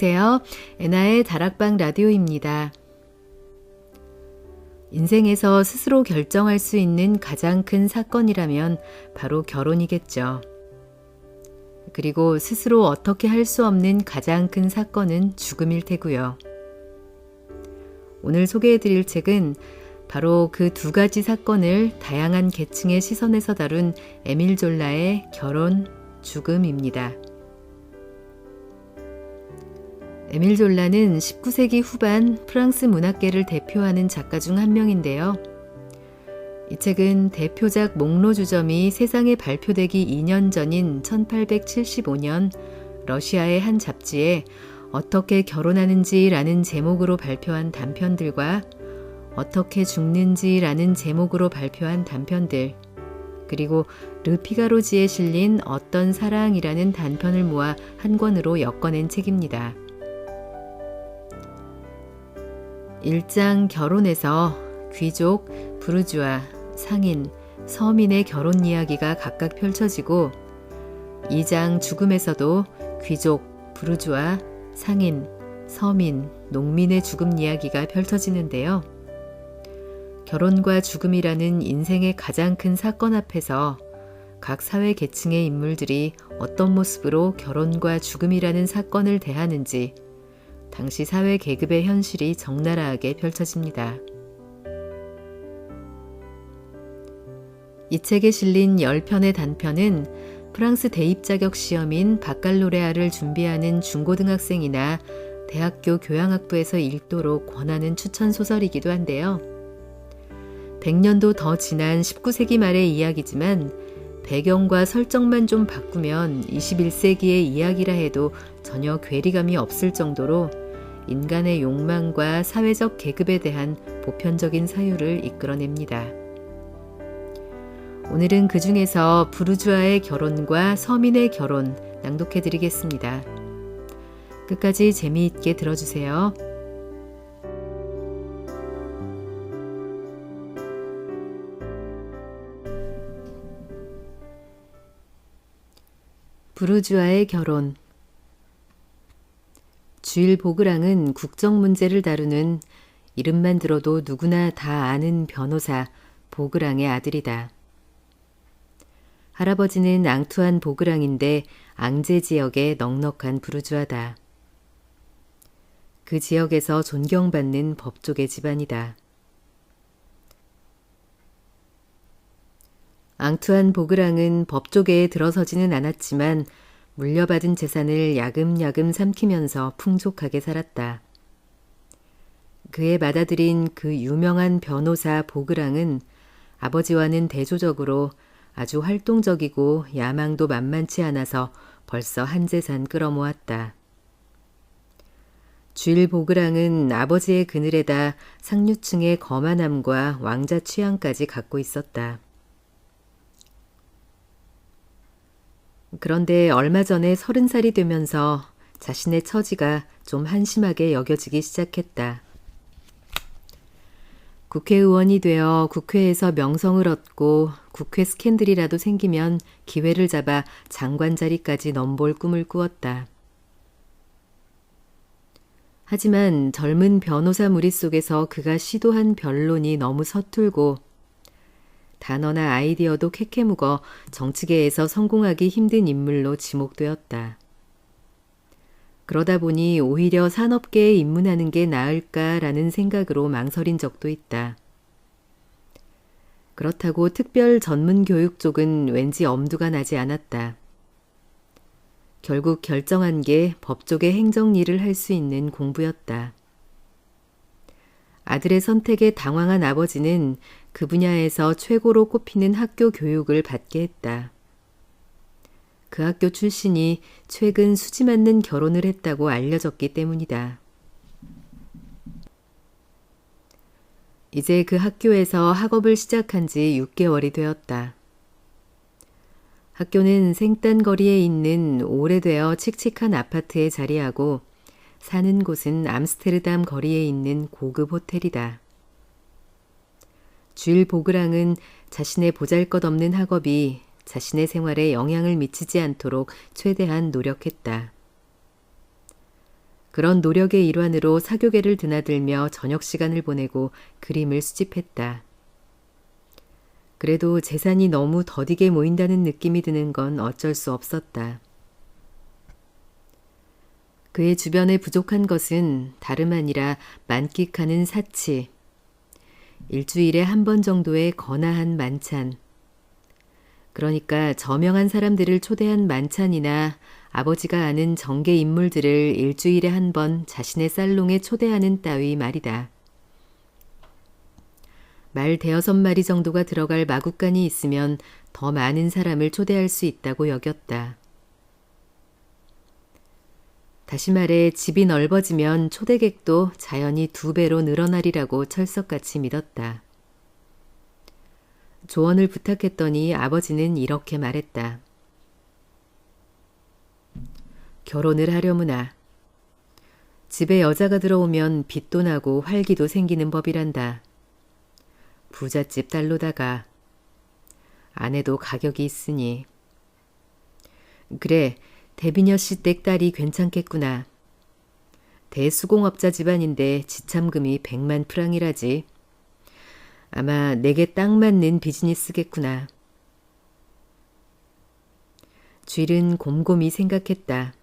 안녕하세요. 애나의 다락방 라디오입니다. 인생에서 스스로 결정할 수 있는 가장 큰 사건이라면 바로 결혼이겠죠. 그리고 스스로 어떻게 할 수 없는 가장 큰 사건은 죽음일 테고요. 오늘 소개해드릴 책은 바로 그 두 가지 사건을 다양한 계층의 시선에서 다룬 에밀 졸라의 결혼, 죽음입니다. 에밀 졸라는 19세기 후반 프랑스 문학계를 대표하는 작가 중 한 명인데요. 이 책은 대표작 목로주점이 세상에 발표되기 2년 전인 1875년 러시아의 한 잡지에 어떻게 결혼하는지라는 제목으로 발표한 단편들과 어떻게 죽는지라는 제목으로 발표한 단편들, 그리고 르피가로지에 실린 어떤 사랑이라는 단편을 모아 한 권으로 엮어낸 책입니다. 1장 결혼에서 귀족, 부르주아, 상인, 서민의 결혼 이야기가 각각 펼쳐지고 2장 죽음에서도 귀족, 부르주아, 상인, 서민, 농민의 죽음 이야기가 펼쳐지는데요. 결혼과 죽음이라는 인생의 가장 큰 사건 앞에서 각 사회 계층의 인물들이 어떤 모습으로 결혼과 죽음이라는 사건을 대하는지 당시 사회 계급의 현실이 적나라하게 펼쳐집니다. 이 책에 실린 10편의 단편은 프랑스 대입 자격 시험인 바칼로레아를 준비하는 중고등학생이나 대학교 교양학부에서 읽도록 권하는 추천 소설이기도 한데요. 100년도 더 지난 19세기 말의 이야기지만 배경과 설정만 좀 바꾸면 21세기의 이야기라 해도 전혀 괴리감이 없을 정도로 인간의 욕망과 사회적 계급에 대한 보편적인 사유를 이끌어냅니다. 오늘은 그 중에서 부르주아의 결혼과 서민의 결혼 낭독해드리겠습니다. 끝까지 재미있게 들어주세요. 부르주아의 결혼. 주일 보그랑은 국정 문제를 다루는 이름만 들어도 누구나 다 아는 변호사 보그랑의 아들이다. 할아버지는 앙투안 보그랑인데 앙제 지역의 넉넉한 부르주아다. 그 지역에서 존경받는 법조계 집안이다. 앙투안 보그랑은 법조계에 들어서지는 않았지만 물려받은 재산을 야금야금 삼키면서 풍족하게 살았다. 그의 맏아들인 그 유명한 변호사 보그랑은 아버지와는 대조적으로 아주 활동적이고 야망도 만만치 않아서 벌써 한 재산 끌어모았다. 주일 보그랑은 아버지의 그늘에다 상류층의 거만함과 왕자 취향까지 갖고 있었다. 그런데 얼마 전에 30살이 되면서 자신의 처지가 좀 한심하게 여겨지기 시작했다. 국회의원이 되어 국회에서 명성을 얻고 국회 스캔들이라도 생기면 기회를 잡아 장관 자리까지 넘볼 꿈을 꾸었다. 하지만 젊은 변호사 무리 속에서 그가 시도한 변론이 너무 서툴고 단어나 아이디어도 캐캐묵어 정치계에서 성공하기 힘든 인물로 지목되었다. 그러다 보니 오히려 산업계에 입문하는 게 나을까라는 생각으로 망설인 적도 있다. 그렇다고 특별 전문 교육 쪽은 왠지 엄두가 나지 않았다. 결국 결정한 게 법조계 행정 일을 할 수 있는 공부였다. 아들의 선택에 당황한 아버지는 그 분야에서 최고로 꼽히는 학교 교육을 받게 했다. 그 학교 출신이 최근 수지 맞는 결혼을 했다고 알려졌기 때문이다. 이제 그 학교에서 학업을 시작한 지 6개월이 되었다. 학교는 생딴거리에 있는 오래되어 칙칙한 아파트에 자리하고 사는 곳은 암스테르담 거리에 있는 고급 호텔이다. 주일 보그랑은 자신의 보잘것없는 학업이 자신의 생활에 영향을 미치지 않도록 최대한 노력했다. 그런 노력의 일환으로 사교계를 드나들며 저녁 시간을 보내고 그림을 수집했다. 그래도 재산이 너무 더디게 모인다는 느낌이 드는 건 어쩔 수 없었다. 그의 주변에 부족한 것은 다름 아니라 만끽하는 사치, 일주일에 한 번 정도의 거나한 만찬, 그러니까 저명한 사람들을 초대한 만찬이나 아버지가 아는 정계 인물들을 일주일에 한 번 자신의 살롱에 초대하는 따위 말이다. 말 5-6마리 정도가 들어갈 마구간이 있으면 더 많은 사람을 초대할 수 있다고 여겼다. 다시 말해 집이 넓어지면 초대객도 자연히 2배로 늘어나리라고 철석같이 믿었다. 조언을 부탁했더니 아버지는 이렇게 말했다. 결혼을 하려무나. 집에 여자가 들어오면 빚도 나고 활기도 생기는 법이란다. 부잣집 딸로다가 아내도 가격이 있으니. 그래, 대비녀 씨 댁 딸이 괜찮겠구나. 대수공업자 집안인데 지참금이 100만 프랑이라지. 아마 내게 딱 맞는 비즈니스겠구나. 쥘은 곰곰이 생각했다.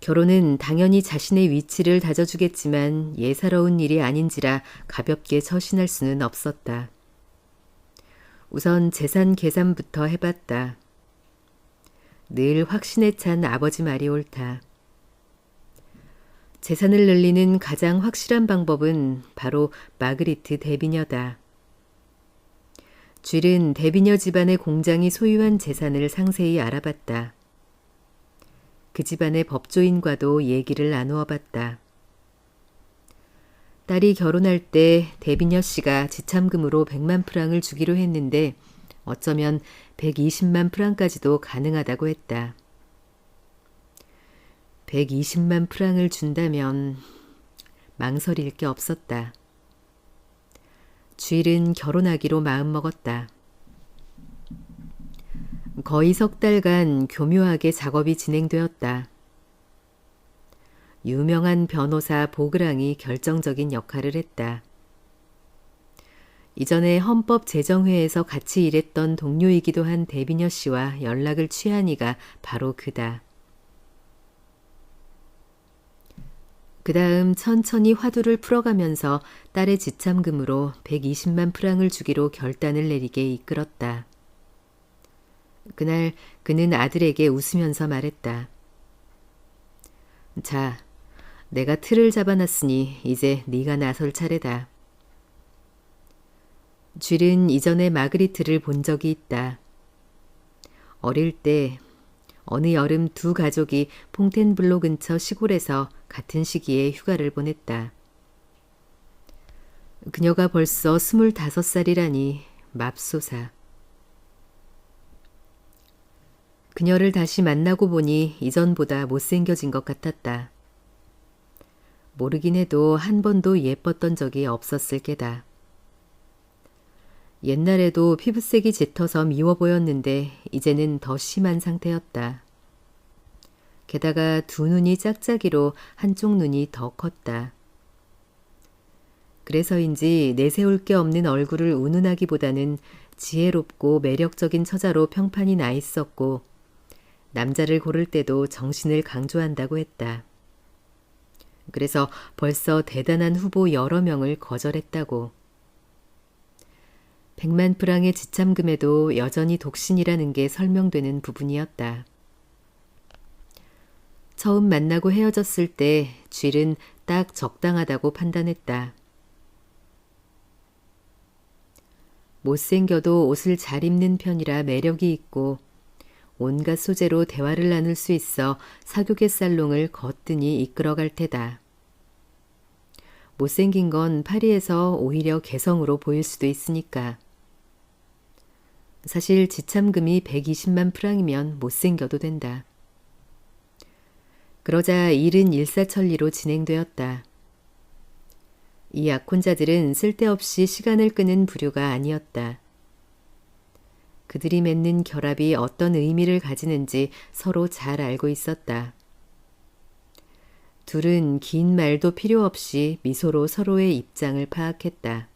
결혼은 당연히 자신의 위치를 다져주겠지만 예사로운 일이 아닌지라 가볍게 처신할 수는 없었다. 우선 재산 계산부터 해봤다. 늘 확신에 찬 아버지 말이 옳다. 재산을 늘리는 가장 확실한 방법은 바로 마그리트 대비녀다. 쥘은 대비녀 집안의 공장이 소유한 재산을 상세히 알아봤다. 그 집안의 법조인과도 얘기를 나누어 봤다. 딸이 결혼할 때 대비녀 씨가 지참금으로 100만 프랑을 주기로 했는데 어쩌면 120만 프랑까지도 가능하다고 했다. 120만 프랑을 준다면 망설일 게 없었다. 쥘은 결혼하기로 마음먹었다. 거의 3달간 교묘하게 작업이 진행되었다. 유명한 변호사 보그랑이 결정적인 역할을 했다. 이전에 헌법제정회에서 같이 일했던 동료이기도 한 대비녀 씨와 연락을 취한 이가 바로 그다. 그 다음 천천히 화두를 풀어가면서 딸의 지참금으로 120만 프랑을 주기로 결단을 내리게 이끌었다. 그날 그는 아들에게 웃으면서 말했다. 자, 내가 틀을 잡아놨으니 이제 네가 나설 차례다. 쥘은 이전에 마그리트를 본 적이 있다. 어릴 때 어느 여름 2 가족이 퐁텐블로 근처 시골에서 같은 시기에 휴가를 보냈다. 그녀가 벌써 25살이라니 맙소사. 그녀를 다시 만나고 보니 이전보다 못생겨진 것 같았다. 모르긴 해도 한 번도 예뻤던 적이 없었을 게다. 옛날에도 피부색이 짙어서 미워 보였는데 이제는 더 심한 상태였다. 게다가 2 눈이 짝짝이로 한쪽 눈이 더 컸다. 그래서인지 내세울 게 없는 얼굴을 운운하기보다는 지혜롭고 매력적인 처자로 평판이 나 있었고 남자를 고를 때도 정신을 강조한다고 했다. 그래서 벌써 대단한 후보 여러 명을 거절했다고. 100만 프랑의 지참금에도 여전히 독신이라는 게 설명되는 부분이었다. 처음 만나고 헤어졌을 때 쥘은 딱 적당하다고 판단했다. 못생겨도 옷을 잘 입는 편이라 매력이 있고 온갖 소재로 대화를 나눌 수 있어 사교계 살롱을 거뜬히 이끌어갈 테다. 못생긴 건 파리에서 오히려 개성으로 보일 수도 있으니까. 사실 지참금이 120만 프랑이면 못생겨도 된다. 그러자 일은 일사천리로 진행되었다. 이 약혼자들은 쓸데없이 시간을 끄는 부류가 아니었다. 그들이 맺는 결합이 어떤 의미를 가지는지 서로 잘 알고 있었다. 둘은 긴 말도 필요 없이 미소로 서로의 입장을 파악했다.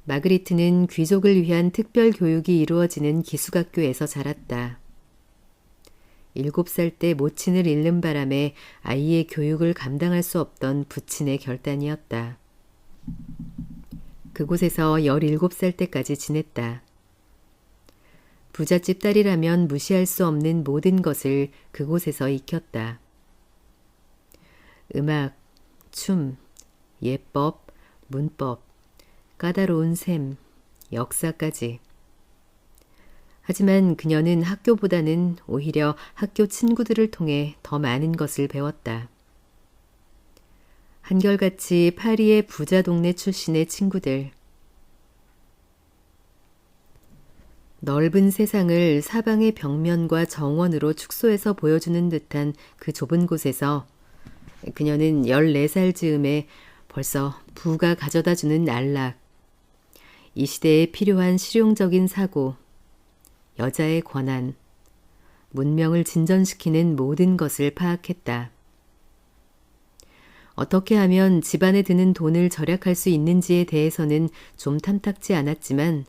마그리트는 귀족을 위한 특별 교육이 이루어지는 기숙학교에서 자랐다. 7살 때 모친을 잃는 바람에 아이의 교육을 감당할 수 없던 부친의 결단이었다. 그곳에서 17살 때까지 지냈다. 부잣집 딸이라면 무시할 수 없는 모든 것을 그곳에서 익혔다. 음악, 춤, 예법, 문법, 까다로운 셈, 역사까지. 하지만 그녀는 학교보다는 오히려 학교 친구들을 통해 더 많은 것을 배웠다. 한결같이 파리의 부자 동네 출신의 친구들. 넓은 세상을 사방의 벽면과 정원으로 축소해서 보여주는 듯한 그 좁은 곳에서 그녀는 14살 즈음에 벌써 부가 가져다주는 안락, 이 시대에 필요한 실용적인 사고, 여자의 권한, 문명을 진전시키는 모든 것을 파악했다. 어떻게 하면 집안에 드는 돈을 절약할 수 있는지에 대해서는 좀 탐탁지 않았지만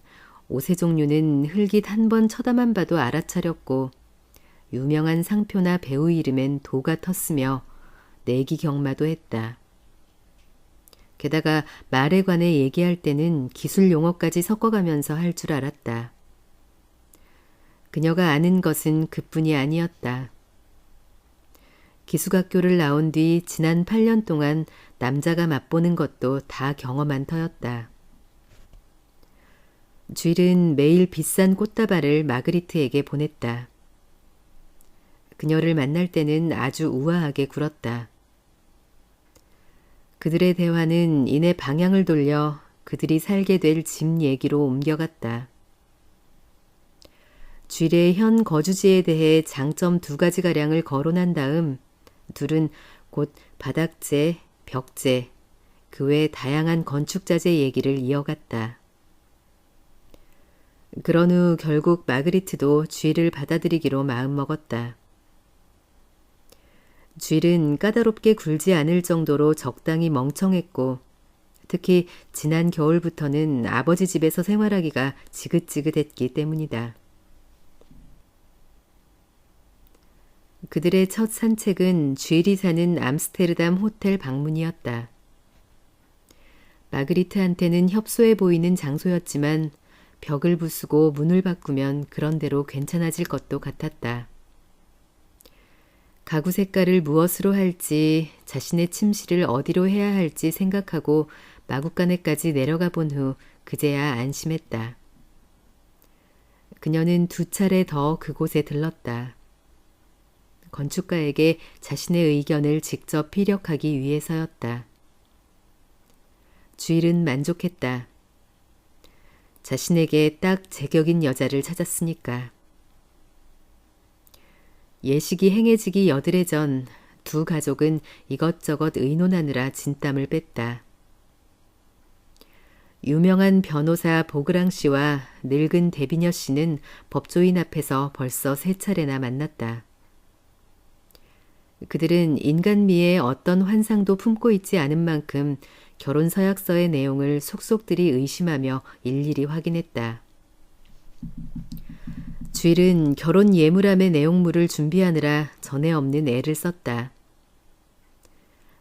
옷의 종류는 흘깃 한 번 쳐다만 봐도 알아차렸고 유명한 상표나 배우 이름엔 도가 텄으며 내기 경마도 했다. 게다가 말에 관해 얘기할 때는 기술 용어까지 섞어가면서 할 줄 알았다. 그녀가 아는 것은 그뿐이 아니었다. 기숙학교를 나온 뒤 지난 8년 동안 남자가 맛보는 것도 다 경험한 터였다. 쥘은 매일 비싼 꽃다발을 마그리트에게 보냈다. 그녀를 만날 때는 아주 우아하게 굴었다. 그들의 대화는 이내 방향을 돌려 그들이 살게 될 집 얘기로 옮겨갔다. 쥘의 현 거주지에 대해 장점 2가지가량을 거론한 다음 둘은 곧 바닥재, 벽재, 그 외 다양한 건축자재 얘기를 이어갔다. 그런 후 결국 마그리트도 쥘을 받아들이기로 마음먹었다. 쥘은 까다롭게 굴지 않을 정도로 적당히 멍청했고 특히 지난 겨울부터는 아버지 집에서 생활하기가 지긋지긋했기 때문이다. 그들의 첫 산책은 쥘이 사는 암스테르담 호텔 방문이었다. 마그리트한테는 협소해 보이는 장소였지만 벽을 부수고 문을 바꾸면 그런대로 괜찮아질 것도 같았다. 가구 색깔을 무엇으로 할지 자신의 침실을 어디로 해야 할지 생각하고 마구간에까지 내려가 본 후 그제야 안심했다. 그녀는 2차례 더 그곳에 들렀다. 건축가에게 자신의 의견을 직접 피력하기 위해서였다. 쥘은 만족했다. 자신에게 딱 제격인 여자를 찾았으니까. 예식이 행해지기 여드레 전 두 가족은 이것저것 의논하느라 진땀을 뺐다. 유명한 변호사 보그랑 씨와 늙은 데비녀 씨는 법조인 앞에서 벌써 3차례나 만났다. 그들은 인간미에 어떤 환상도 품고 있지 않은 만큼 결혼 서약서의 내용을 속속들이 의심하며 일일이 확인했다. 쥘은 결혼 예물함의 내용물을 준비하느라 전에 없는 애를 썼다.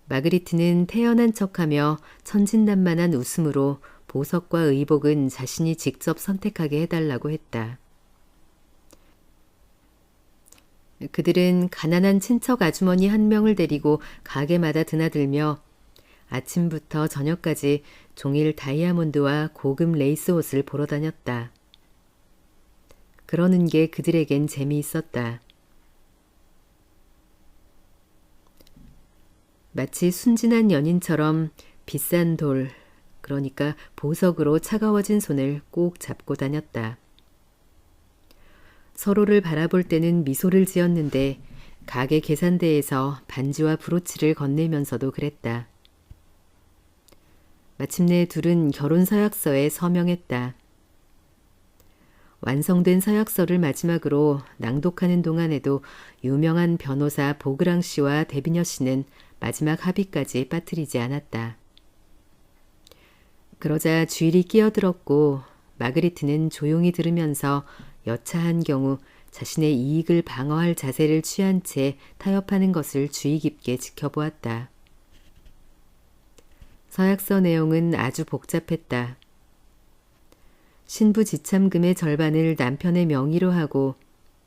마그리트는 태연한 척하며 천진난만한 웃음으로 보석과 의복은 자신이 직접 선택하게 해달라고 했다. 그들은 가난한 친척 아주머니 한 명을 데리고 가게마다 드나들며 아침부터 저녁까지 종일 다이아몬드와 고급 레이스 옷을 보러 다녔다. 그러는 게 그들에겐 재미있었다. 마치 순진한 연인처럼 비싼 돌, 그러니까 보석으로 차가워진 손을 꼭 잡고 다녔다. 서로를 바라볼 때는 미소를 지었는데 가게 계산대에서 반지와 브로치를 건네면서도 그랬다. 마침내 둘은 결혼 서약서에 서명했다. 완성된 서약서를 마지막으로 낭독하는 동안에도 유명한 변호사 보그랑 씨와 데비녀 씨는 마지막 합의까지 빠뜨리지 않았다. 그러자 주일이 끼어들었고 마그리트는 조용히 들으면서 여차한 경우 자신의 이익을 방어할 자세를 취한 채 타협하는 것을 주의 깊게 지켜보았다. 서약서 내용은 아주 복잡했다. 신부 지참금의 절반을 남편의 명의로 하고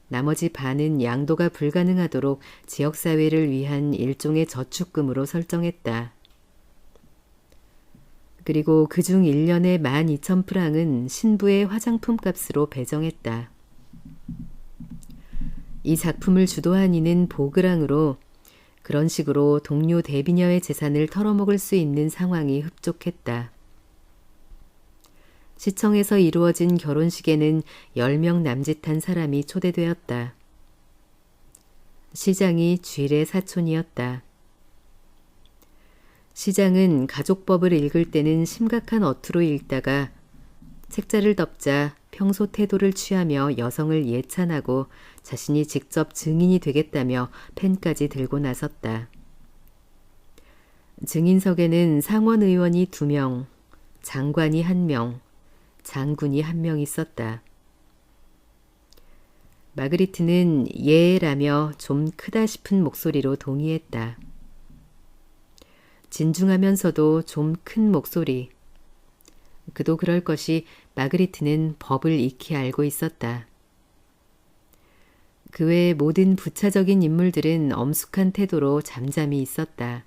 나머지 반은 양도가 불가능하도록 지역사회를 위한 일종의 저축금으로 설정했다. 그리고 그중 1년에 12,000프랑은 신부의 화장품 값으로 배정했다. 이 작품을 주도한 이는 보그랑으로 그런 식으로 동료 대비녀의 재산을 털어먹을 수 있는 상황이 흡족했다. 시청에서 이루어진 결혼식에는 10명 남짓한 사람이 초대되었다. 시장이 주일의 사촌이었다. 시장은 가족법을 읽을 때는 심각한 어투로 읽다가 책자를 덮자 평소 태도를 취하며 여성을 예찬하고 자신이 직접 증인이 되겠다며 펜까지 들고 나섰다. 증인석에는 상원 의원이 2명, 장관이 1명, 장군이 1명 있었다. 마그리트는 예라며 좀 크다 싶은 목소리로 동의했다. 진중하면서도 좀 큰 목소리. 그도 그럴 것이 마그리트는 법을 익히 알고 있었다. 그 외의 모든 부차적인 인물들은 엄숙한 태도로 잠잠히 있었다.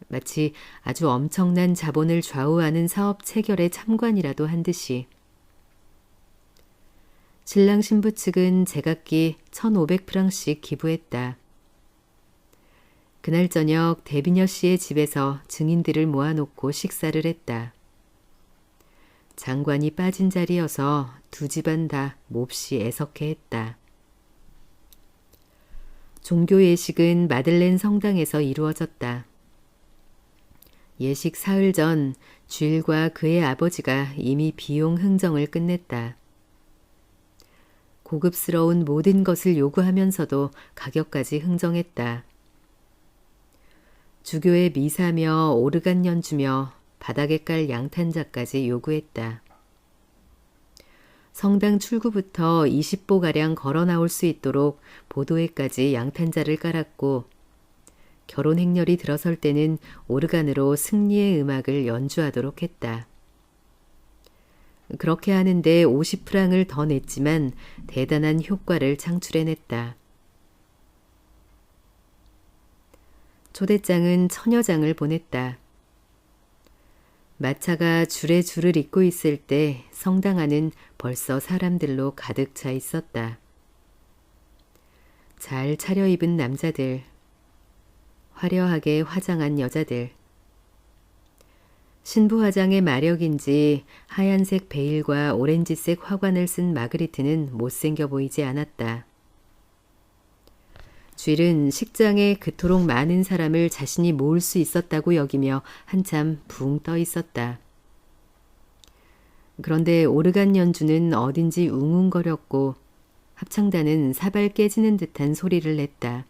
마치 아주 엄청난 자본을 좌우하는 사업 체결의 참관이라도 한 듯이. 신랑 신부 측은 제각기 1,500프랑씩 기부했다. 그날 저녁 데비녀 씨의 집에서 증인들을 모아놓고 식사를 했다. 장관이 빠진 자리여서 두 집안 다 몹시 애석해했다. 종교 예식은 마들렌 성당에서 이루어졌다. 예식 사흘 전 주일과 그의 아버지가 이미 비용 흥정을 끝냈다. 고급스러운 모든 것을 요구하면서도 가격까지 흥정했다. 주교의 미사며 오르간 연주며 바닥에 깔 양탄자까지 요구했다. 성당 출구부터 20보가량 걸어 나올 수 있도록 보도에까지 양탄자를 깔았고 결혼 행렬이 들어설 때는 오르간으로 승리의 음악을 연주하도록 했다. 그렇게 하는데 50프랑을 더 냈지만 대단한 효과를 창출해냈다. 초대장은 1000여 장을 보냈다. 마차가 줄에 줄을 잇고 있을 때 성당 안은 벌써 사람들로 가득 차 있었다. 잘 차려입은 남자들, 화려하게 화장한 여자들. 신부 화장의 마력인지 하얀색 베일과 오렌지색 화관을 쓴 마그리트는 못생겨 보이지 않았다. 쥐른 식장에 그토록 많은 사람을 자신이 모을 수 있었다고 여기며 한참 붕 떠 있었다. 그런데 오르간 연주는 어딘지 웅웅거렸고 합창단은 사발 깨지는 듯한 소리를 냈다.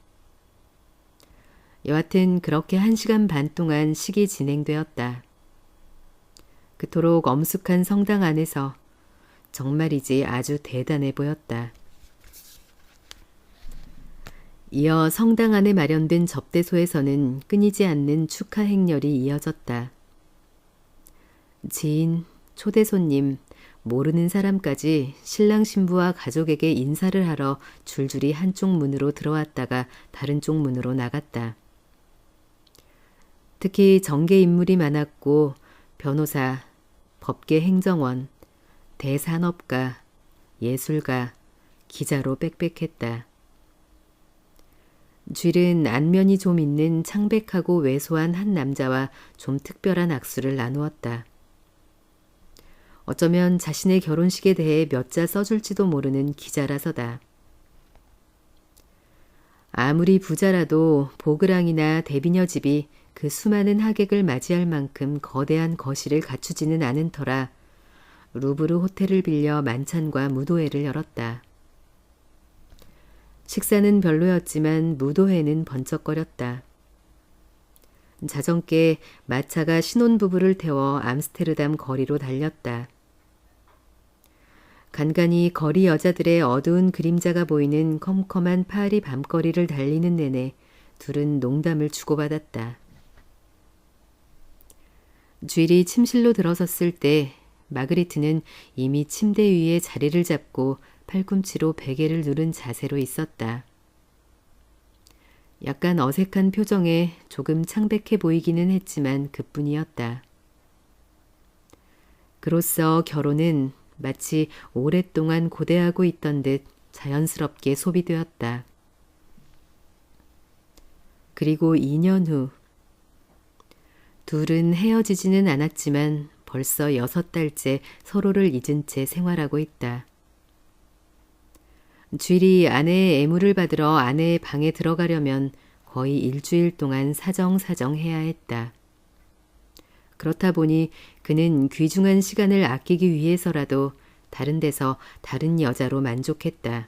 여하튼 그렇게 1시간 반 동안 식이 진행되었다. 그토록 엄숙한 성당 안에서 정말이지 아주 대단해 보였다. 이어 성당 안에 마련된 접대소에서는 끊이지 않는 축하 행렬이 이어졌다. 지인, 초대 손님, 모르는 사람까지 신랑 신부와 가족에게 인사를 하러 줄줄이 한쪽 문으로 들어왔다가 다른 쪽 문으로 나갔다. 특히 정계 인물이 많았고 변호사, 법계 행정원, 대산업가, 예술가, 기자로 빽빽했다. 쥐른 안면이 좀 있는 창백하고 왜소한 한 남자와 좀 특별한 악수를 나누었다. 어쩌면 자신의 결혼식에 대해 몇 자 써줄지도 모르는 기자라서다. 아무리 부자라도 보그랑이나 대비녀 집이 그 수많은 하객을 맞이할 만큼 거대한 거실을 갖추지는 않은 터라 루브르 호텔을 빌려 만찬과 무도회를 열었다. 식사는 별로였지만 무도회는 번쩍거렸다. 자정께 마차가 신혼부부를 태워 암스테르담 거리로 달렸다. 간간히 거리 여자들의 어두운 그림자가 보이는 컴컴한 파리 밤거리를 달리는 내내 둘은 농담을 주고받았다. 쥐리 침실로 들어섰을 때 마그리트는 이미 침대 위에 자리를 잡고 팔꿈치로 베개를 누른 자세로 있었다. 약간 어색한 표정에 조금 창백해 보이기는 했지만 그뿐이었다. 그로써 결혼은 마치 오랫동안 고대하고 있던 듯 자연스럽게 소비되었다. 그리고 2년 후 둘은 헤어지지는 않았지만 벌써 6달째 서로를 잊은 채 생활하고 있다. 쥐리 아내의 애무를 받으러 아내의 방에 들어가려면 거의 일주일 동안 사정사정해야 했다. 그렇다 보니 그는 귀중한 시간을 아끼기 위해서라도 다른 데서 다른 여자로 만족했다.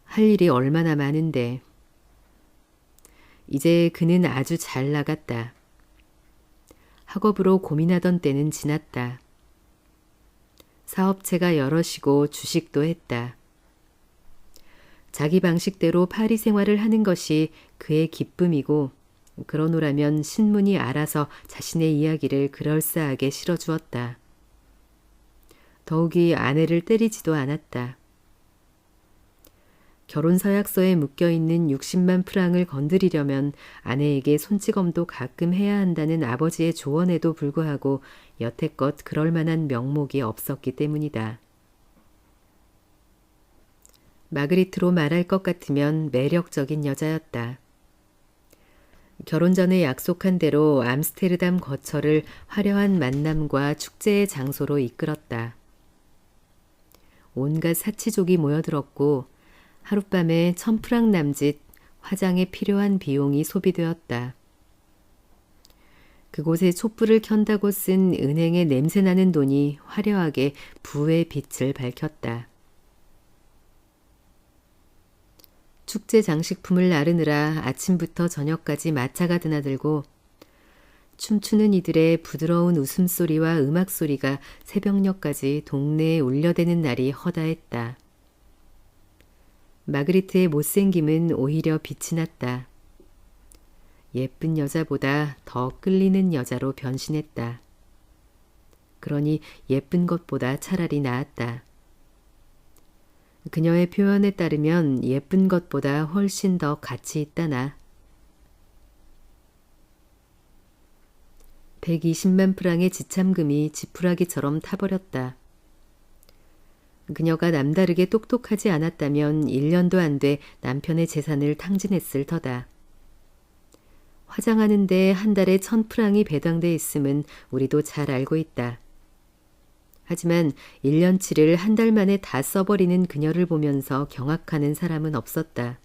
할 일이 얼마나 많은데. 이제 그는 아주 잘 나갔다. 학업으로 고민하던 때는 지났다. 사업체가 여럿이고 주식도 했다. 자기 방식대로 파리 생활을 하는 것이 그의 기쁨이고 그러노라면 신문이 알아서 자신의 이야기를 그럴싸하게 실어주었다. 더욱이 아내를 때리지도 않았다. 결혼서약서에 묶여있는 60만 프랑을 건드리려면 아내에게 손찌검도 가끔 해야 한다는 아버지의 조언에도 불구하고 여태껏 그럴 만한 명목이 없었기 때문이다. 마그리트로 말할 것 같으면 매력적인 여자였다. 결혼 전에 약속한 대로 암스테르담 거처를 화려한 만남과 축제의 장소로 이끌었다. 온갖 사치족이 모여들었고 하룻밤에 1000프랑 남짓 화장에 필요한 비용이 소비되었다. 그곳에 촛불을 켠다고 쓴 은행의 냄새나는 돈이 화려하게 부의 빛을 밝혔다. 축제 장식품을 나르느라 아침부터 저녁까지 마차가 드나들고 춤추는 이들의 부드러운 웃음소리와 음악소리가 새벽녘까지 동네에 울려대는 날이 허다했다. 마그리트의 못생김은 오히려 빛이 났다. 예쁜 여자보다 더 끌리는 여자로 변신했다. 그러니 예쁜 것보다 차라리 나았다. 그녀의 표현에 따르면 예쁜 것보다 훨씬 더 가치 있다나. 120만 프랑의 지참금이 지푸라기처럼 타버렸다. 그녀가 남다르게 똑똑하지 않았다면 1년도 안 돼 남편의 재산을 탕진했을 터다. 화장하는데 한 달에 1000프랑이 배당돼 있음은 우리도 잘 알고 있다. 하지만 1년치를 한 달 만에 다 써버리는 그녀를 보면서 경악하는 사람은 없었다.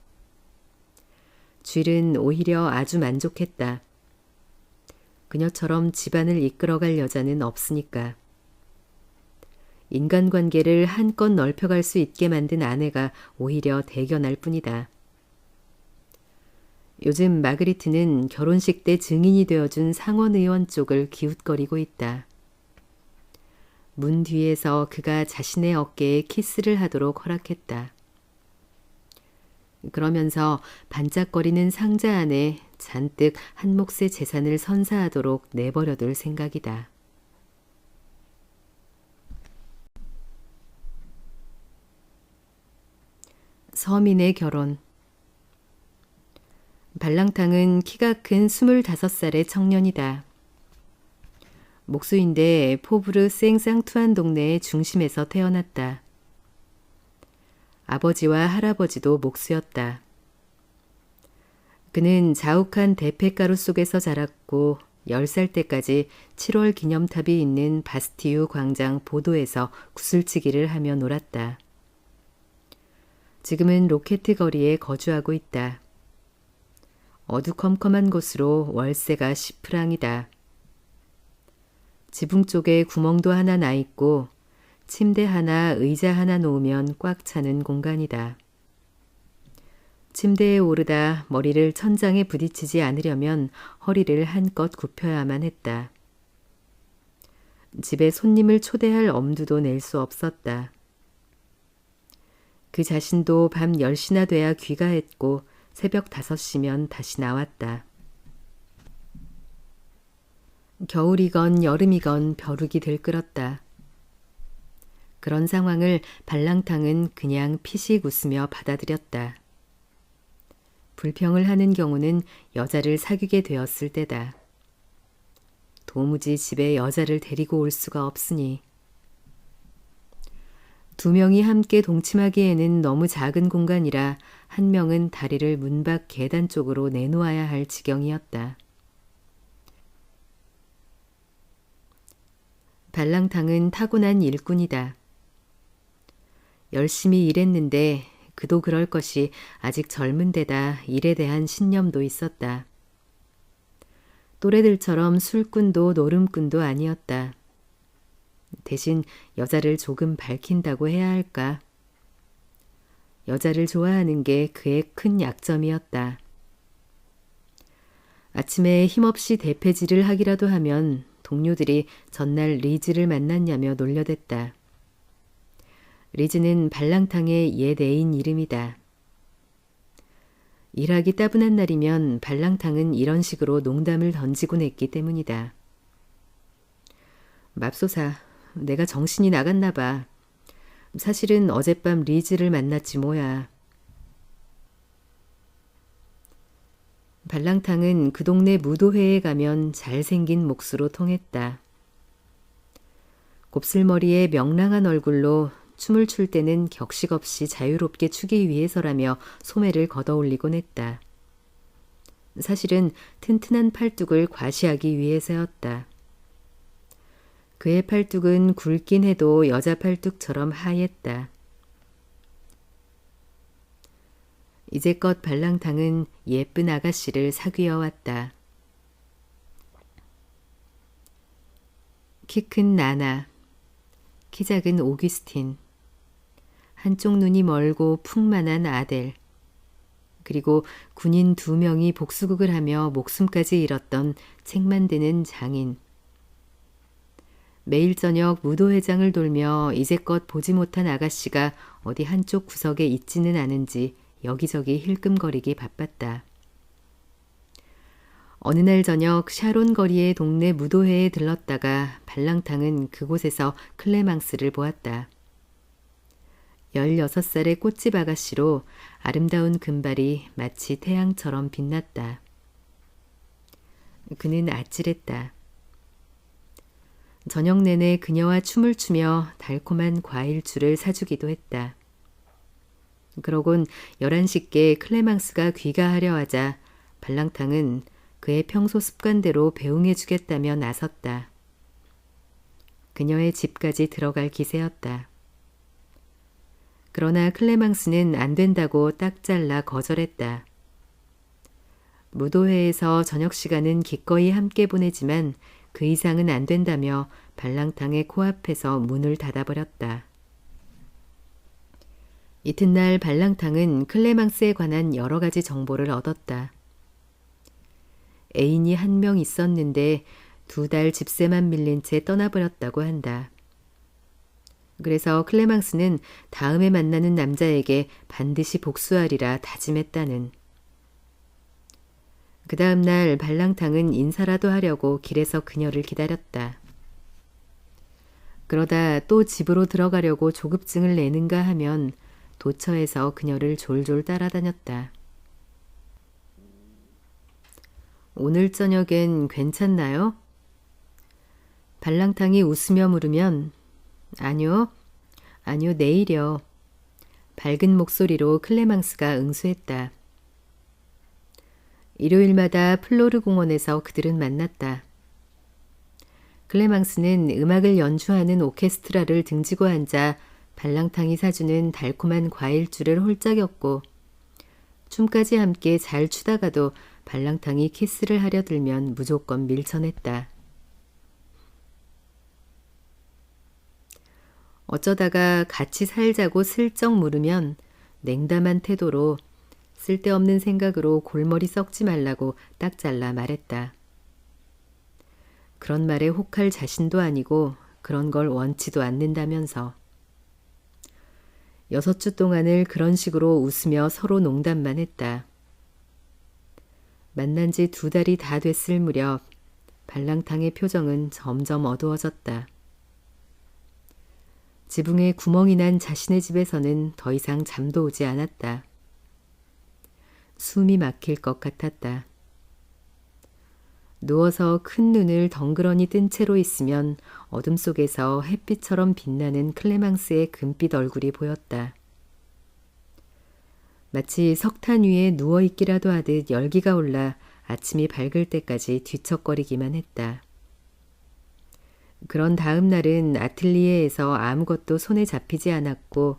쥘은 오히려 아주 만족했다. 그녀처럼 집안을 이끌어갈 여자는 없으니까. 인간관계를 한껏 넓혀갈 수 있게 만든 아내가 오히려 대견할 뿐이다. 요즘 마그리트는 결혼식 때 증인이 되어준 상원의원 쪽을 기웃거리고 있다. 문 뒤에서 그가 자신의 어깨에 키스를 하도록 허락했다. 그러면서 반짝거리는 상자 안에 잔뜩 한 몫의 재산을 선사하도록 내버려둘 생각이다. 서민의 결혼. 발랑탕은 키가 큰 25살의 청년이다. 목수인데 포브르 생상투안 동네의 중심에서 태어났다. 아버지와 할아버지도 목수였다. 그는 자욱한 대패가루 속에서 자랐고 10살 때까지 7월 기념탑이 있는 바스티유 광장 보도에서 구슬치기를 하며 놀았다. 지금은 로케트 거리에 거주하고 있다. 어두컴컴한 곳으로 월세가 10프랑이다. 지붕 쪽에 구멍도 하나 나 있고 침대 하나, 의자 하나 놓으면 꽉 차는 공간이다. 침대에 오르다 머리를 천장에 부딪히지 않으려면 허리를 한껏 굽혀야만 했다. 집에 손님을 초대할 엄두도 낼 수 없었다. 그 자신도 밤 10시나 돼야 귀가했고 새벽 5시면 다시 나왔다. 겨울이건 여름이건 벼룩이 들끓었다. 그런 상황을 발랑탕은 그냥 피식 웃으며 받아들였다. 불평을 하는 경우는 여자를 사귀게 되었을 때다. 도무지 집에 여자를 데리고 올 수가 없으니. 2명이 함께 동침하기에는 너무 작은 공간이라 한 명은 다리를 문 밖 계단 쪽으로 내놓아야 할 지경이었다. 발랑탕은 타고난 일꾼이다. 열심히 일했는데 그도 그럴 것이 아직 젊은 데다 일에 대한 신념도 있었다. 또래들처럼 술꾼도 노름꾼도 아니었다. 대신 여자를 조금 밝힌다고 해야 할까? 여자를 좋아하는 게 그의 큰 약점이었다. 아침에 힘없이 대패질을 하기라도 하면 동료들이 전날 리즈를 만났냐며 놀려댔다. 리즈는 발랑탕의 옛 애인 이름이다. 일하기 따분한 날이면 발랑탕은 이런 식으로 농담을 던지곤 했기 때문이다. 맙소사, 내가 정신이 나갔나 봐. 사실은 어젯밤 리즈를 만났지 뭐야. 발랑탕은 그 동네 무도회에 가면 잘생긴 몫으로 통했다. 곱슬머리에 명랑한 얼굴로 춤을 출 때는 격식 없이 자유롭게 추기 위해서라며 소매를 걷어올리곤 했다. 사실은 튼튼한 팔뚝을 과시하기 위해서였다. 그의 팔뚝은 굵긴 해도 여자 팔뚝처럼 하였다. 이제껏 발랑탕은 예쁜 아가씨를 사귀어 왔다. 키 큰 나나, 키 작은 오규스틴, 한쪽 눈이 멀고 풍만한 아델, 그리고 군인 2명이 복수극을 하며 목숨까지 잃었던 책 만드는 장인. 매일 저녁 무도회장을 돌며 이제껏 보지 못한 아가씨가 어디 한쪽 구석에 있지는 않은지 여기저기 힐끔거리기 바빴다. 어느 날 저녁 샤론 거리의 동네 무도회에 들렀다가 발랑탕은 그곳에서 클레망스를 보았다. 16살의 꽃집 아가씨로 아름다운 금발이 마치 태양처럼 빛났다. 그는 아찔했다. 저녁 내내 그녀와 춤을 추며 달콤한 과일주를 사주기도 했다. 그러곤 11시께 클레망스가 귀가하려 하자 발랑탕은 그의 평소 습관대로 배웅해 주겠다며 나섰다. 그녀의 집까지 들어갈 기세였다. 그러나 클레망스는 안 된다고 딱 잘라 거절했다. 무도회에서 저녁 시간은 기꺼이 함께 보내지만 그 이상은 안 된다며 발랑탕의 코앞에서 문을 닫아버렸다. 이튿날 발랑탕은 클레망스에 관한 여러 가지 정보를 얻었다. 애인이 한 명 있었는데 2달 집세만 밀린 채 떠나버렸다고 한다. 그래서 클레망스는 다음에 만나는 남자에게 반드시 복수하리라 다짐했다는. 그 다음 날 발랑탕은 인사라도 하려고 길에서 그녀를 기다렸다. 그러다 또 집으로 들어가려고 조급증을 내는가 하면 도처에서 그녀를 졸졸 따라다녔다. 오늘 저녁엔 괜찮나요? 발랑탕이 웃으며 물으면 아니요, 내일이요. 밝은 목소리로 클레망스가 응수했다. 일요일마다 플로르 공원에서 그들은 만났다. 클레망스는 음악을 연주하는 오케스트라를 등지고 앉아 발랑탕이 사주는 달콤한 과일주를 홀짝였고 춤까지 함께 잘 추다가도 발랑탕이 키스를 하려 들면 무조건 밀쳐냈다. 어쩌다가 같이 살자고 슬쩍 물으면 냉담한 태도로 쓸데없는 생각으로 골머리 썩지 말라고 딱 잘라 말했다. 그런 말에 혹할 자신도 아니고 그런 걸 원치도 않는다면서. 6주 동안을 그런 식으로 웃으며 서로 농담만 했다. 만난 지 2달이 다 됐을 무렵 발랑탕의 표정은 점점 어두워졌다. 지붕에 구멍이 난 자신의 집에서는 더 이상 잠도 오지 않았다. 숨이 막힐 것 같았다. 누워서 큰 눈을 덩그러니 뜬 채로 있으면 어둠 속에서 햇빛처럼 빛나는 클레망스의 금빛 얼굴이 보였다. 마치 석탄 위에 누워있기라도 하듯 열기가 올라 아침이 밝을 때까지 뒤척거리기만 했다. 그런 다음 날은 아틀리에에서 아무것도 손에 잡히지 않았고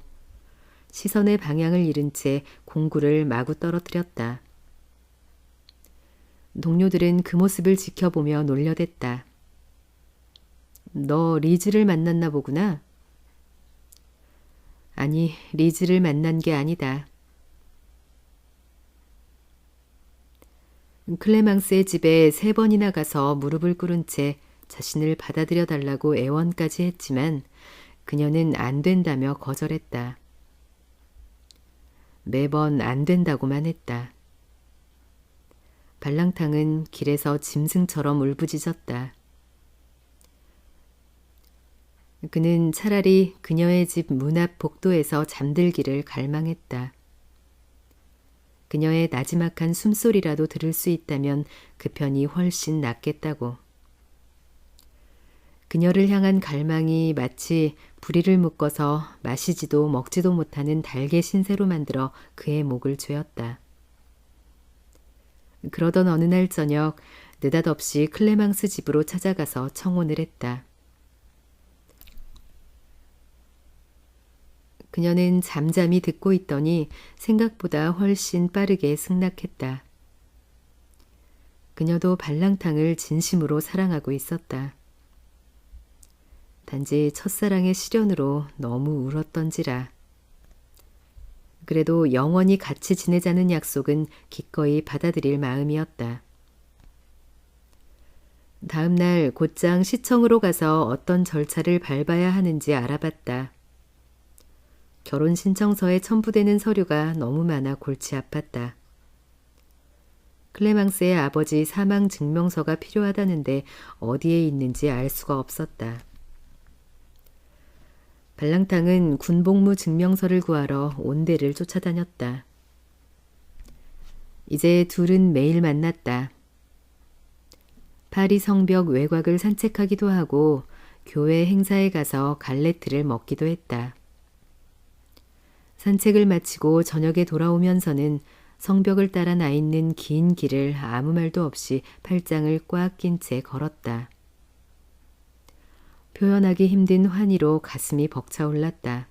시선의 방향을 잃은 채 공구를 마구 떨어뜨렸다. 동료들은 그 모습을 지켜보며 놀려댔다. 너 리즈를 만났나 보구나? 아니, 리즈를 만난 게 아니다. 클레망스의 집에 3번이나 가서 무릎을 꿇은 채 자신을 받아들여 달라고 애원까지 했지만 그녀는 안 된다며 거절했다. 매번 안 된다고만 했다. 발랑탕은 길에서 짐승처럼 울부짖었다. 그는 차라리 그녀의 집 문 앞 복도에서 잠들기를 갈망했다. 그녀의 나지막한 숨소리라도 들을 수 있다면 그 편이 훨씬 낫겠다고. 그녀를 향한 갈망이 마치 부리를 묶어서 마시지도 먹지도 못하는 달개 신세로 만들어 그의 목을 죄었다. 그러던 어느 날 저녁 느닷없이 클레망스 집으로 찾아가서 청혼을 했다. 그녀는 잠잠히 듣고 있더니 생각보다 훨씬 빠르게 승낙했다. 그녀도 발랑탕을 진심으로 사랑하고 있었다. 단지 첫사랑의 시련으로 너무 울었던지라. 그래도 영원히 같이 지내자는 약속은 기꺼이 받아들일 마음이었다. 다음 날 곧장 시청으로 가서 어떤 절차를 밟아야 하는지 알아봤다. 결혼 신청서에 첨부되는 서류가 너무 많아 골치 아팠다. 클레망스의 아버지 사망 증명서가 필요하다는데 어디에 있는지 알 수가 없었다. 발랑탕은 군복무 증명서를 구하러 온 데를 쫓아다녔다. 이제 둘은 매일 만났다. 파리 성벽 외곽을 산책하기도 하고 교회 행사에 가서 갈레트를 먹기도 했다. 산책을 마치고 저녁에 돌아오면서는 성벽을 따라 나 있는 긴 길을 아무 말도 없이 팔짱을 꽉 낀 채 걸었다. 표현하기 힘든 환희로 가슴이 벅차올랐다.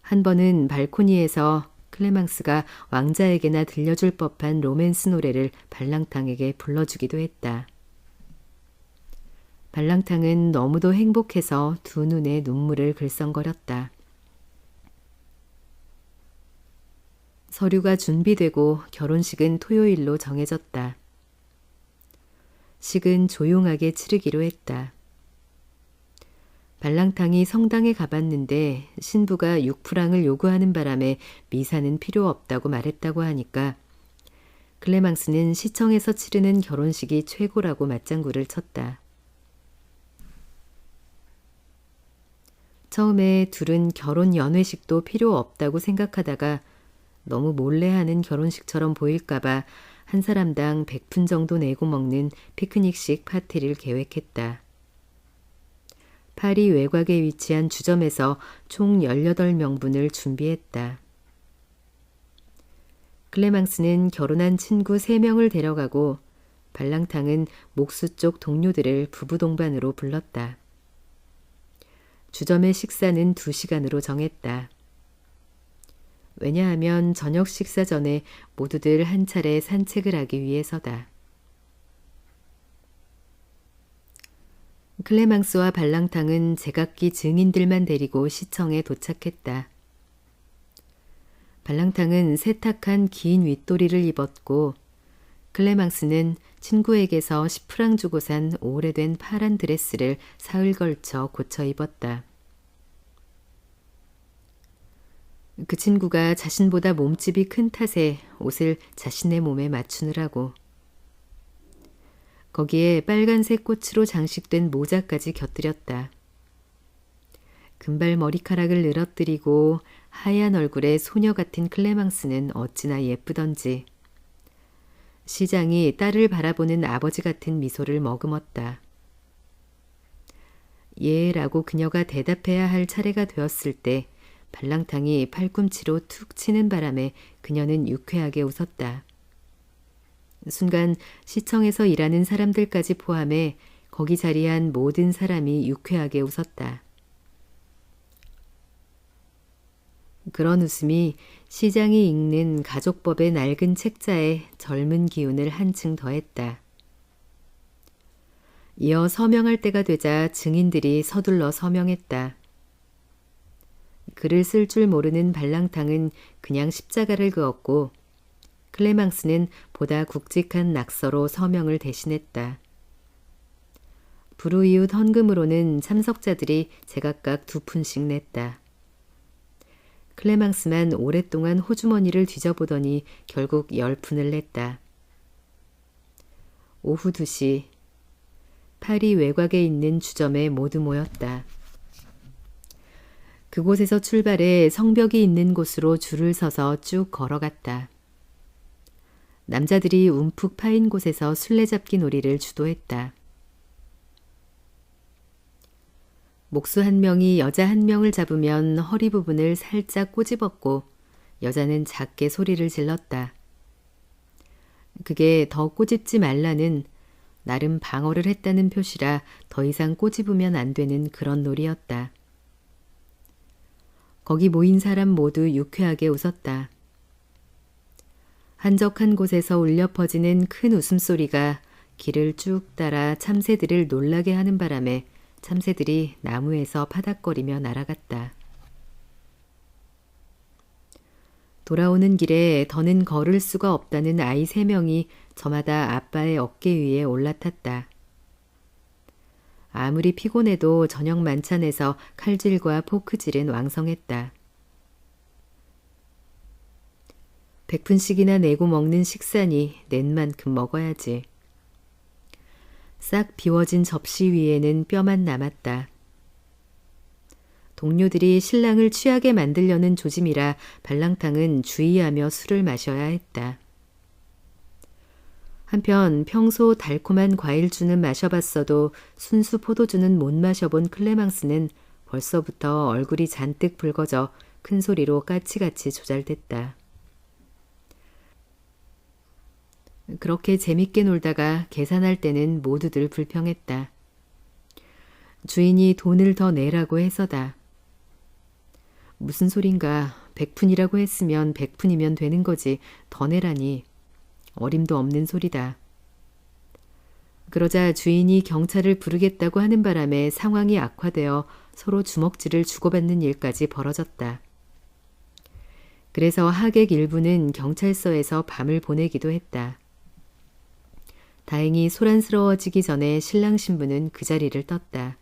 한 번은 발코니에서 클레망스가 왕자에게나 들려줄 법한 로맨스 노래를 발랑탕에게 불러주기도 했다. 발랑탕은 너무도 행복해서 두 눈에 눈물을 글썽거렸다. 서류가 준비되고 결혼식은 토요일로 정해졌다. 식은 조용하게 치르기로 했다. 발랑탕이 성당에 가봤는데 신부가 6프랑을 요구하는 바람에 미사는 필요 없다고 말했다고 하니까 클레망스는 시청에서 치르는 결혼식이 최고라고 맞장구를 쳤다. 처음에 둘은 결혼 연회식도 필요 없다고 생각하다가 너무 몰래 하는 결혼식처럼 보일까봐 한 사람당 100푼 정도 내고 먹는 피크닉식 파티를 계획했다. 파리 외곽에 위치한 주점에서 총 18명분을 준비했다. 클레망스는 결혼한 친구 3명을 데려가고 발랑탕은 목수 쪽 동료들을 부부 동반으로 불렀다. 주점의 식사는 2시간으로 정했다. 왜냐하면 저녁 식사 전에 모두들 한 차례 산책을 하기 위해서다. 클레망스와 발랑탕은 제각기 증인들만 데리고 시청에 도착했다. 발랑탕은 세탁한 긴 윗도리를 입었고 클레망스는 친구에게서 10프랑 주고 산 오래된 파란 드레스를 사흘 걸쳐 고쳐 입었다. 그 친구가 자신보다 몸집이 큰 탓에 옷을 자신의 몸에 맞추느라고. 거기에 빨간색 꽃으로 장식된 모자까지 곁들였다. 금발 머리카락을 늘어뜨리고 하얀 얼굴에 소녀 같은 클레망스는 어찌나 예쁘던지. 시장이 딸을 바라보는 아버지 같은 미소를 머금었다. 예 라고 그녀가 대답해야 할 차례가 되었을 때 발랑탕이 팔꿈치로 툭 치는 바람에 그녀는 유쾌하게 웃었다. 순간 시청에서 일하는 사람들까지 포함해 거기 자리한 모든 사람이 유쾌하게 웃었다. 그런 웃음이 시장이 읽는 가족법의 낡은 책자에 젊은 기운을 한층 더했다. 이어 서명할 때가 되자 증인들이 서둘러 서명했다. 글을 쓸 줄 모르는 발랑탕은 그냥 십자가를 그었고 클레망스는 보다 굵직한 낙서로 서명을 대신했다. 불우이웃 헌금으로는 참석자들이 제각각 2푼씩 냈다. 클레망스만 오랫동안 호주머니를 뒤져보더니 결국 10푼을 냈다. 오후 2시 파리 외곽에 있는 주점에 모두 모였다. 그곳에서 출발해 성벽이 있는 곳으로 줄을 서서 쭉 걸어갔다. 남자들이 움푹 파인 곳에서 술래잡기 놀이를 주도했다. 목수 한 명이 여자 한 명을 잡으면 허리 부분을 살짝 꼬집었고 여자는 작게 소리를 질렀다. 그게 더 꼬집지 말라는 나름 방어를 했다는 표시라 더 이상 꼬집으면 안 되는 그런 놀이였다. 거기 모인 사람 모두 유쾌하게 웃었다. 한적한 곳에서 울려 퍼지는 큰 웃음소리가 길을 쭉 따라 참새들을 놀라게 하는 바람에 참새들이 나무에서 파닥거리며 날아갔다. 돌아오는 길에 더는 걸을 수가 없다는 아이 3명이 저마다 아빠의 어깨 위에 올라탔다. 아무리 피곤해도 저녁 만찬에서 칼질과 포크질은 왕성했다. 100푼씩이나 내고 먹는 식사니 낸 만큼 먹어야지. 싹 비워진 접시 위에는 뼈만 남았다. 동료들이 신랑을 취하게 만들려는 조짐이라 발랑탕은 주의하며 술을 마셔야 했다. 한편 평소 달콤한 과일주는 마셔봤어도 순수 포도주는 못 마셔본 클레망스는 벌써부터 얼굴이 잔뜩 붉어져 큰 소리로 까치같이 조잘댔다. 그렇게 재밌게 놀다가 계산할 때는 모두들 불평했다. 주인이 돈을 더 내라고 해서다. 무슨 소린가. 100푼이라고 했으면 100푼이면 되는 거지. 더 내라니. 어림도 없는 소리다. 그러자 주인이 경찰을 부르겠다고 하는 바람에 상황이 악화되어 서로 주먹질을 주고받는 일까지 벌어졌다. 그래서 하객 일부는 경찰서에서 밤을 보내기도 했다. 다행히 소란스러워지기 전에 신랑 신부는 그 자리를 떴다.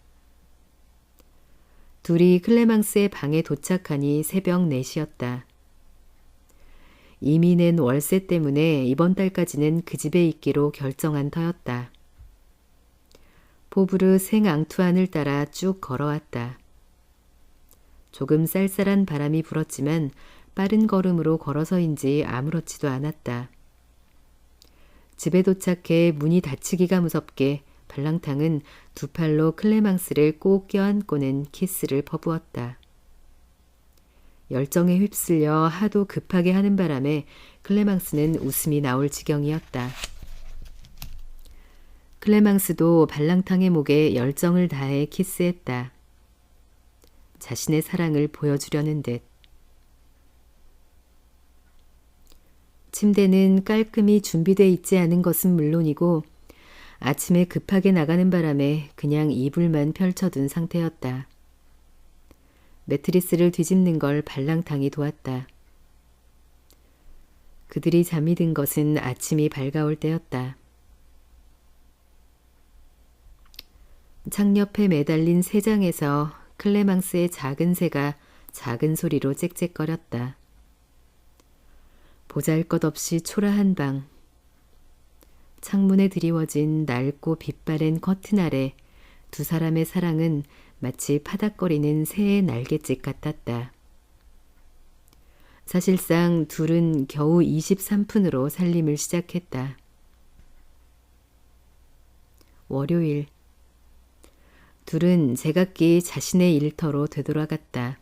둘이 클레망스의 방에 도착하니 새벽 4시였다. 이미 낸 월세 때문에 이번 달까지는 그 집에 있기로 결정한 터였다. 포브르 생앙투안을 따라 쭉 걸어왔다. 조금 쌀쌀한 바람이 불었지만 빠른 걸음으로 걸어서인지 아무렇지도 않았다. 집에 도착해 문이 닫히기가 무섭게 발랑탕은 2팔로 클레망스를 꼭 껴안고는 키스를 퍼부었다. 열정에 휩쓸려 하도 급하게 하는 바람에 클레망스는 웃음이 나올 지경이었다. 클레망스도 발랑탕의 목에 열정을 다해 키스했다. 자신의 사랑을 보여주려는 듯. 침대는 깔끔히 준비되어 있지 않은 것은 물론이고 아침에 급하게 나가는 바람에 그냥 이불만 펼쳐둔 상태였다. 매트리스를 뒤집는 걸 발랑탕이 도왔다. 그들이 잠이 든 것은 아침이 밝아올 때였다. 창 옆에 매달린 새장에서 클레망스의 작은 새가 작은 소리로 짹짹거렸다. 보잘것없이 초라한 방. 창문에 드리워진 낡고 빛바랜 커튼 아래 두 사람의 사랑은 마치 파닥거리는 새의 날갯짓 같았다. 사실상 둘은 겨우 23푼으로 살림을 시작했다. 월요일. 둘은 제각기 자신의 일터로 되돌아갔다.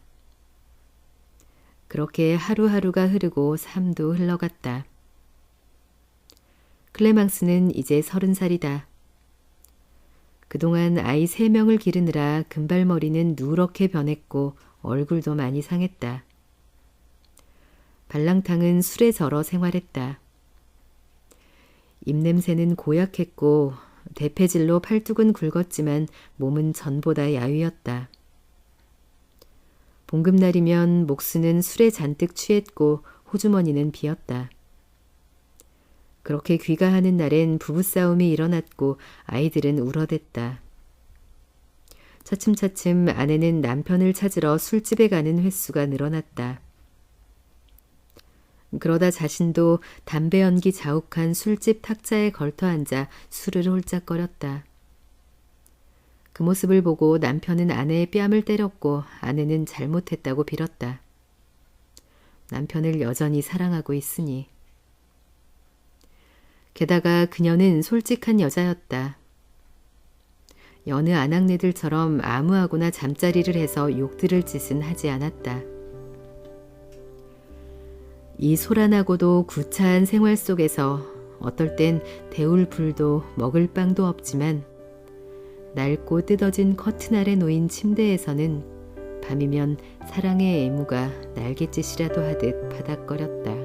그렇게 하루하루가 흐르고 삶도 흘러갔다. 클레망스는 이제 30살이다. 그동안 아이 3명을 기르느라 금발머리는 누렇게 변했고 얼굴도 많이 상했다. 발랑탕은 술에 절어 생활했다. 입냄새는 고약했고 대패질로 팔뚝은 굵었지만 몸은 전보다 야위었다. 봉급날이면 목수는 술에 잔뜩 취했고 호주머니는 비었다. 그렇게 귀가하는 날엔 부부싸움이 일어났고 아이들은 울어댔다. 차츰차츰 아내는 남편을 찾으러 술집에 가는 횟수가 늘어났다. 그러다 자신도 담배 연기 자욱한 술집 탁자에 걸터앉아 술을 홀짝거렸다. 그 모습을 보고 남편은 아내의 뺨을 때렸고 아내는 잘못했다고 빌었다. 남편을 여전히 사랑하고 있으니. 게다가 그녀는 솔직한 여자였다. 여느 아낙네들처럼 아무하고나 잠자리를 해서 욕들을 짓은 하지 않았다. 이 소란하고도 구차한 생활 속에서 어떨 땐 데울 불도 먹을 빵도 없지만 낡고 뜯어진 커튼 아래 놓인 침대에서는 밤이면 사랑의 애무가 날갯짓이라도 하듯 바닥거렸다.